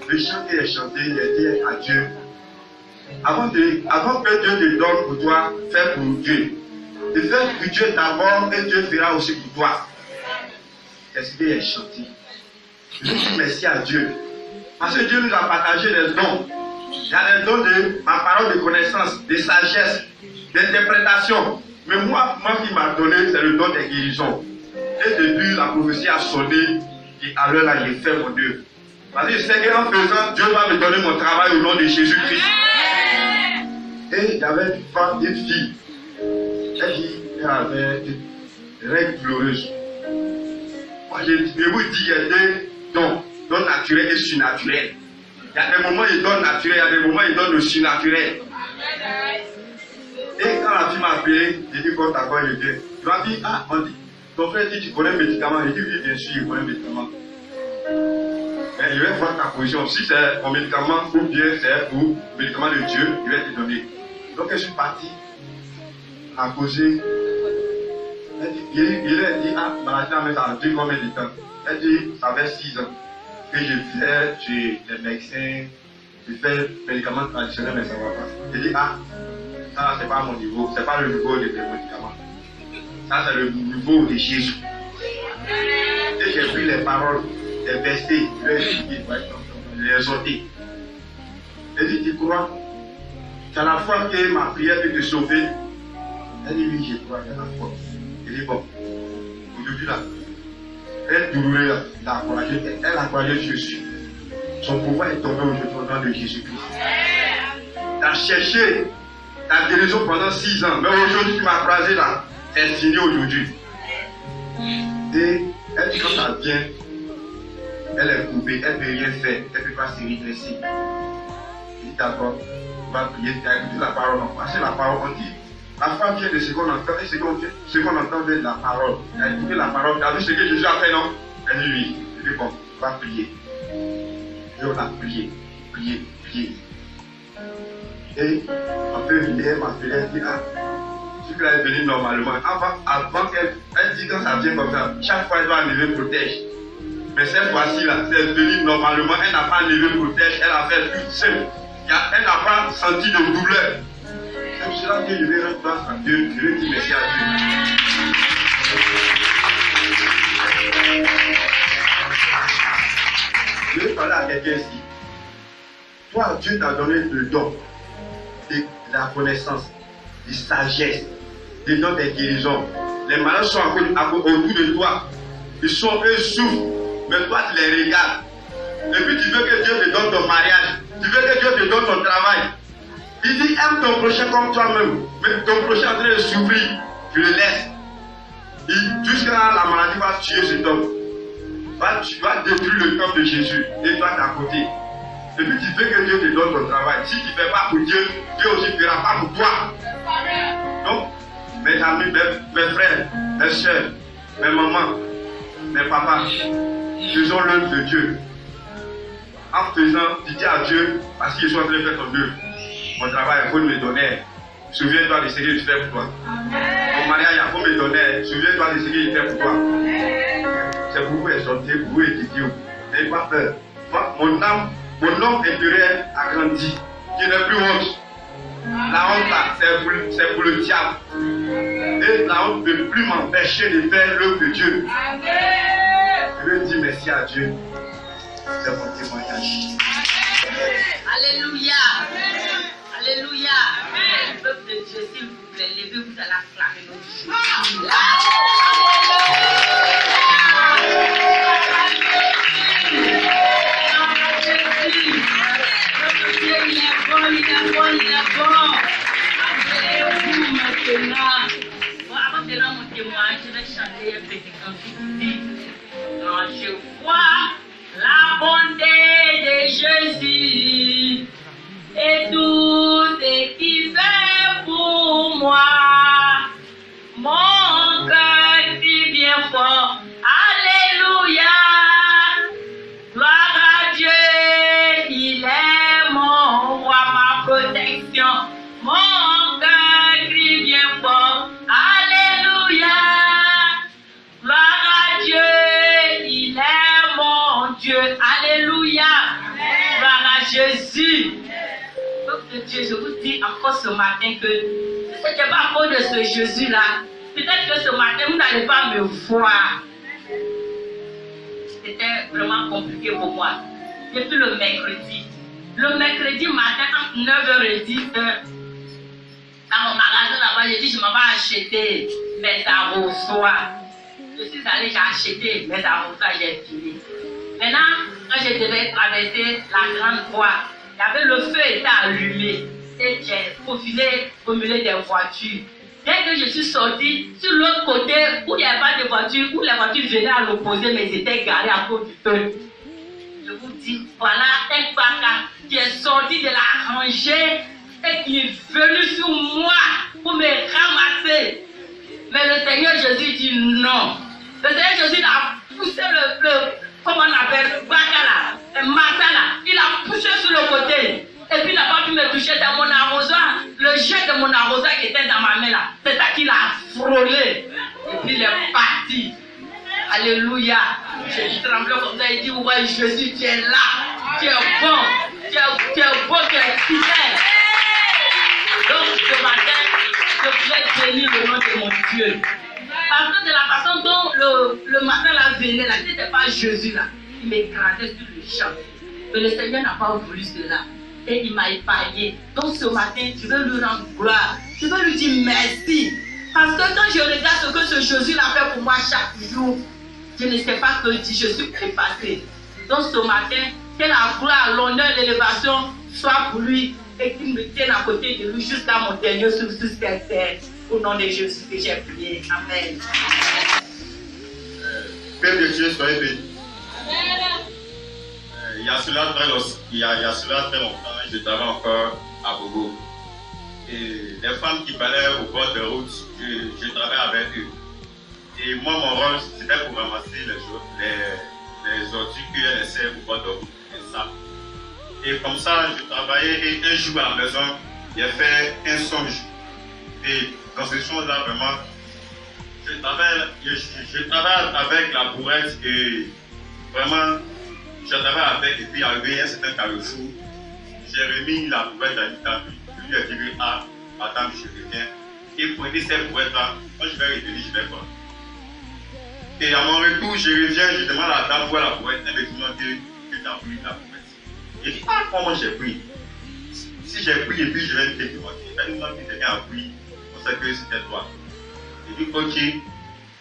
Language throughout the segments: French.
Le chanter et chanter, il dit à Dieu. Avant que Dieu te donne pour toi, fais pour Dieu. De faire pour Dieu d'abord et Dieu fera aussi pour toi. Qu'est-ce qu'il est chanté? Je dis merci à Dieu. Parce que Dieu nous a partagé des dons. Il y a des dons de ma parole de connaissance, de sagesse, d'interprétation. Mais moi qui m'a donné, c'est le don des guérisons. Et depuis, la prophétie a sonné. Et alors là, j'ai fait mon Dieu. Parce que je sais qu'en faisant, Dieu va me donner mon travail au nom de Jésus-Christ. Et il y avait une femme, une fille. Elle avait des règles douloureuses. Moi, je vous dis, il y a des dons naturels et surnaturels. Il y a des moments, il donne naturel, il y a des moments, il donne le surnaturel. Et quand la fille m'a appelé, j'ai dit, quand t'as je viens. Il m'a dit, ah, on dit, ton frère dit, tu connais un médicament. J'ai dit, oui, bien sûr, il connaît un médicament. Mais je vais voir ta position. Si c'est mon médicament ou bien c'est pour le médicament de Dieu, il va te donner. Donc je suis parti à causer. Il a dit, ah, maladie, mais ça a duré combien de temps? Elle dit, ça fait 6 ans que je fais chez les médecins, je fais médicaments traditionnels, mais ça ne va pas. Il dit, ah, ça c'est pas mon niveau, c'est pas le niveau des médicaments. Ça c'est le niveau de Jésus. Et j'ai pris les paroles, les versets, je les ai sortis. Elle dit, tu crois? C'est la foi que ma prière peut te sauver. Elle dit, oui, je crois, il y a la foi. Il dit, bon, aujourd'hui là, elle douloureuse, elle a encouragé Jésus. Son pouvoir est tombé aujourd'hui au nom de Jésus-Christ. Tu as cherché ta guérison pendant 6 ans, mais aujourd'hui tu m'as croisé là, c'est fini aujourd'hui. Et elle dit, quand ça vient, elle est coupée, elle ne peut rien faire, elle ne peut pas se redresser. Je dis, d'accord, on va prier, tu as écouté la parole, on passe la parole, on dit. La foi vient de ce qu'on entend et ce qu'on entend vient de la parole. Tu as écouté la parole, tu as vu ce que Jésus a fait, non? Elle dit oui. Je dis bon, on va prier. Et on a prié. Et on fait venir, elle m'a appelé, elle dit ah, ce qu'elle est venue normalement. Avant qu'elle dit quand ça vient comme ça, chaque fois elle doit enlever protège. Mais cette fois-ci là, c'est venu normalement, elle n'a pas enlevé protège, elle a fait toute seule. Elle n'a pas senti de douleur. C'est pour cela que je vais rendre grâce à Dieu, je vais dire merci à Dieu. Je vais parler à quelqu'un ici. Toi, Dieu t'a donné le don de la connaissance, de sagesse, des dons des guérisons. Les malades sont autour de toi. Ils souffrent, mais toi tu les regardes. Et puis tu veux que Dieu te donne ton mariage, tu veux que Dieu te donne ton travail. Il dit, aime ton prochain comme toi-même. Mais ton prochain est en train de souffrir. Tu le laisses. Jusqu'à la maladie va tuer cet homme. Tu vas détruire le corps de Jésus. Et toi, t'es à côté. Et puis tu veux que Dieu te donne ton travail. Si tu ne fais pas pour Dieu, Dieu aussi ne fera pas pour toi. Donc, mes amis, mes frères, mes soeurs, mes mamans, mes papas, faisons l'œuvre de Dieu. En faisant, dis à Dieu, parce que je suis en train de faire ton œuvre. Mon travail, il faut me donner. Souviens-toi de ce que je fais pour toi. Mon mariage, il faut me donner. Souviens-toi de ce que je fais pour toi. C'est pour vous exhorter, pour vous éduquer. N'ayez pas peur. Mon homme intérieur a grandi. Je n'ai plus honte. La honte là, c'est pour le diable. Et la honte ne peut plus m'empêcher de faire l'œuvre de Dieu. Je veux dire merci à Dieu. C'est mon témoignage. Alléluia. Alléluia. Le peuple de Dieu, s'il vous plaît, levez-vous à la flamme et nous. Il est bon. Appelez-vous maintenant. Avant de rendre mon témoignage, je vais chanter un petit cantique. Je vois la bonté de Jésus et tout ce qu'il fait pour moi. Mon cœur crie bien fort. Alléluia. Gloire à Dieu. Il est mon Dieu. Alléluia. Gloire à Jésus. Peuple de Dieu, je vous dis encore ce matin que si ce n'était pas à cause de ce Jésus-là, peut-être que ce matin, vous n'allez pas me voir. C'était vraiment compliqué pour moi. Depuis le mercredi. Le mercredi matin, entre 9h et 10h, dans mon magasin là-bas, j'ai dit je m'en vais acheter mes arrosoirs. Je suis allée, j'ai acheté mes arrosoirs, j'ai fini. Maintenant, quand je devais traverser la grande voie, il y avait le feu était allumé. Et j'ai profilé au milieu des voitures. Dès que je suis sortie, sur l'autre côté, où il n'y avait pas de voitures, où les voitures venaient à l'opposé, mais ils étaient garés à cause du feu. Je vous dis, voilà un baka qui est sorti de la rangée et qui est venu sur moi pour me ramasser. Mais le Seigneur Jésus dit non. Le Seigneur Jésus a poussé comment on appelle, le baka là, le matin là, il a poussé sur le côté. Et puis il n'a pas pu me toucher dans mon arrosoir. Le jet de mon arrosoir qui était dans ma main là, c'est ça qu'il a frôlé. Et puis il est parti. Alléluia. Je tremblais comme ça. Il dit, ouais, Jésus, tu es là. Tu es bon. Tu es bon, tu es fidèle. Donc ce matin, je voulais bénir le nom de mon Dieu. Parce que de la façon dont le matin là venait, là, ce n'était pas Jésus là. Il m'écrasait sur le champ. Mais le Seigneur n'a pas voulu cela. Et il m'a épargné. Donc ce matin, je veux lui rendre gloire. Je veux lui dire merci. Parce que quand je regarde ce que ce Jésus l'a fait pour moi chaque jour, je ne sais pas que dire, je suis préparée. Donc ce matin, que la gloire, l'honneur, l'élévation soit pour lui et qu'il me tienne à côté de lui jusqu'à mon dernier souffle sur cette terre. Au nom de Jésus que j'ai prié. Amen. Père de Dieu, soyez béni. Il y a cela très longtemps, je travaillais encore à Bogo. Et les femmes qui parlaient au bord de route, je travaillais avec eux. Et moi, mon rôle, c'était pour ramasser les ordures qu'elles laissaient au bord de route. Et comme ça, je travaillais et un jour à la maison, j'ai fait un songe. Et dans ce songe-là, vraiment, je travaille avec la bourrette et vraiment, je travaille avec, et puis arrivé un certain carrefour, j'ai remis la bourrette à l'Italie. Je lui ai dit, ah, madame, je reviens. Et prenez cette bourrette-là, quand je vais revenir, je vais voir. Et à mon retour, je reviens, je demande à la dame pour la bourrette, elle me dit que tu as pris la bourrette. Je dis, ah, comment j'ai pris? Si j'ai pris et puis je vais te demander, elle me dit que quelqu'un a pris, on sait que c'était toi. Je dis, ok,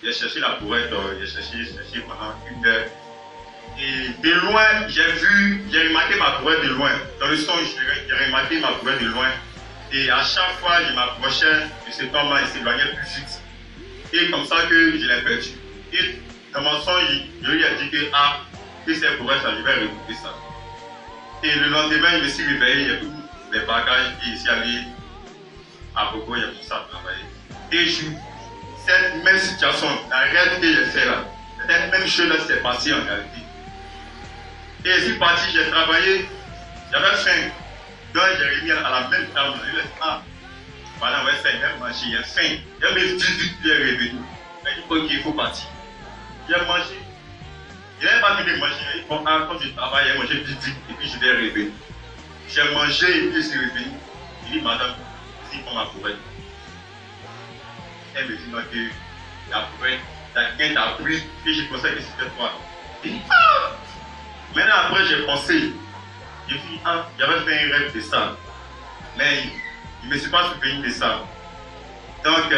j'ai cherché la bourrette, j'ai cherché pendant une heure. Et de loin, j'ai remarqué ma bourrette de loin. Dans le songe, j'ai remarqué ma bourrette de loin. Et à chaque fois, je m'approchais de cet homme-là, il s'éloignait plus vite. Et comme ça que je l'ai perdu. Et dans mon songe, je lui ai dit que, ah, que c'est bourrette, je vais recouper ça. Et le lendemain, il me suis réveillé, il y a tous les bagages, et ici allé à Bogo, il y a tout ça à travailler. Et cette même situation, la réalité que j'ai fait là, cette même chose là s'est passée en réalité. Et je suis parti, j'ai travaillé, j'avais faim. Donc j'ai remis à la même table, je lui ai dit, ah, voilà, on va faire même manger, j'ai faim. J'ai mis vite, il est revenu. Il dit, ok, il faut partir. J'ai mangé. Il n'avait pas fini de manger, il dit, bon, ah, quand je travaille, j'ai mangé vite, et puis je vais revenir. J'ai mangé, et puis je suis revenu. Il dit, madame, si on ma bourrette. Elle me dit, non, que la bourrette, quelqu'un t'a pris, et je pensais que c'était toi. Il dit, ah! Maintenant, après, j'ai pensé, j'ai dit, ah, j'avais fait un rêve de ça. Mais je ne me suis pas souvenu de ça. Donc,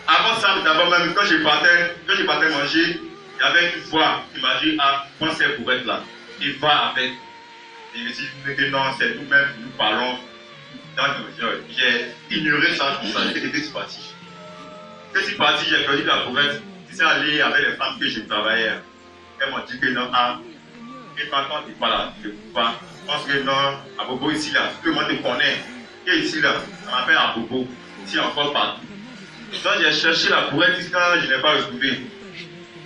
avant ça, d'abord même, quand je partais manger, il y avait une voix qui m'a dit, ah, prends cette bourrette là, et va avec. Et je me suis dit que non, c'est nous-mêmes, nous parlons. Donc, j'ai ignoré ça, tout ça, j'étais parti. Quand je suis parti, j'ai perdu la bourrette. Je suis allé avec les femmes que je travaillais. Elles m'ont dit que non, ah, et quand on dit pas là, je ne peux pas. Je pense que non, à Bobo ici là, tout le monde te connaît. Et ici là, on m'appelle à Bobo, ici encore partout. Donc j'ai cherché la bourrette, quand je ne l'ai pas retrouvée.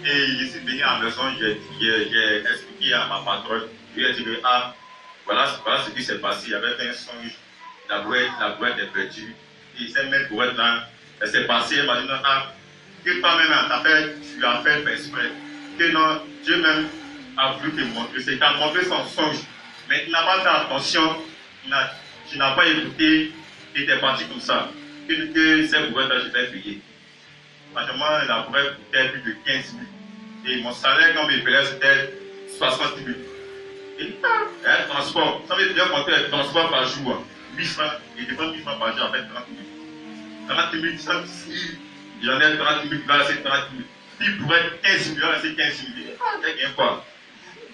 Et je suis venu à la maison, j'ai expliqué à ma patronne, je lui ai dit que ah, Voilà ce qui s'est passé. Il y avait un songe. La brouette est perdue. Et cette même brouette-là, elle s'est passée. Elle m'a dit non, que toi-même, tu as fait exprès. Que non, Dieu même a voulu te montrer. C'est qu'à montrer son songe. Mais tu n'as pas fait attention. Tu n'as pas écouté. Et tu es parti comme ça. Que cette brouette-là, je vais payer. Franchement, la brouette coûtait plus de 15 000. Et mon salaire, quand je me payais, c'était 60 000. Et un transport, ça veut dire compter le transport par jour. 1000 francs, et devant 1000 francs par jour, en fait 30 000. 30 000, ça, si j'en ai 30 000, il va rester 30 000. Si pour être 15 000, il va rester 15 000. Il y a quoi.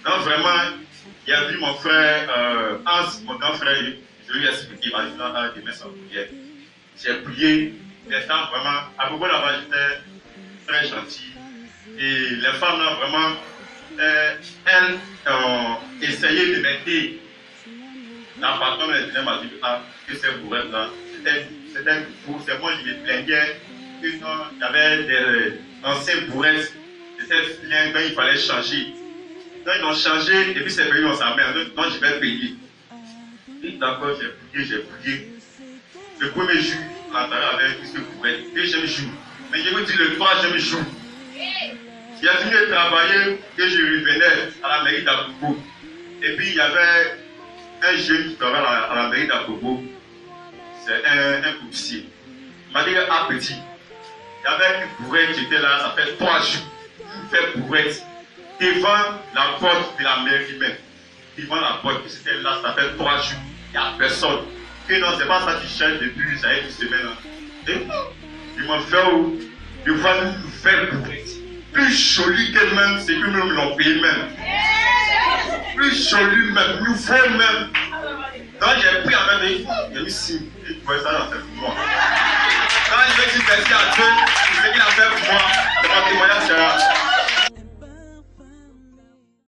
Donc vraiment, il a vu mon frère Hans, mon grand frère, je lui ai expliqué, il m'a dit non, demain c'est en prière. J'ai prié, l'instant vraiment, à propos là-bas, j'étais très gentil. Et les femmes là, vraiment, elles ont essayé de m'aider. La patronne m'a dit que ces bourrettes-là, c'était faux. C'est moi qui me plaignais que il y avait des anciennes bourrettes, c'était bien, quand il fallait changer. Donc ils ont changé et puis c'est payé dans sa main. Donc je vais payer. Et d'accord, j'ai prié. Le premier jour, l'intérieur avait plus que bourrettes. Deuxième jour. Mais je vous dis le troisième jour. J'ai fini de travailler et je revenais à la mairie d'Abobo. Et puis il y avait un jeune qui travaillait à la mairie d'Abobo. C'est un policier. Il m'a dit petit. Il y avait une bourrette qui était là, ça fait 3 jours. Il fait bourrette devant la porte de la mairie même. Devant la porte, c'était là, ça fait 3 jours. Il n'y a personne. Et non, c'est pas ça qui cherche depuis, ça y est, une semaine. Et il m'a fait où je vois une nouvelle bourrette. Plus jolie qu'elle-même, c'est que nous l'ont payé même. Plus jolie même, nouveau même. Donc j'ai pris en même, j'ai mis 6, et je trouvais ça dans cette mois.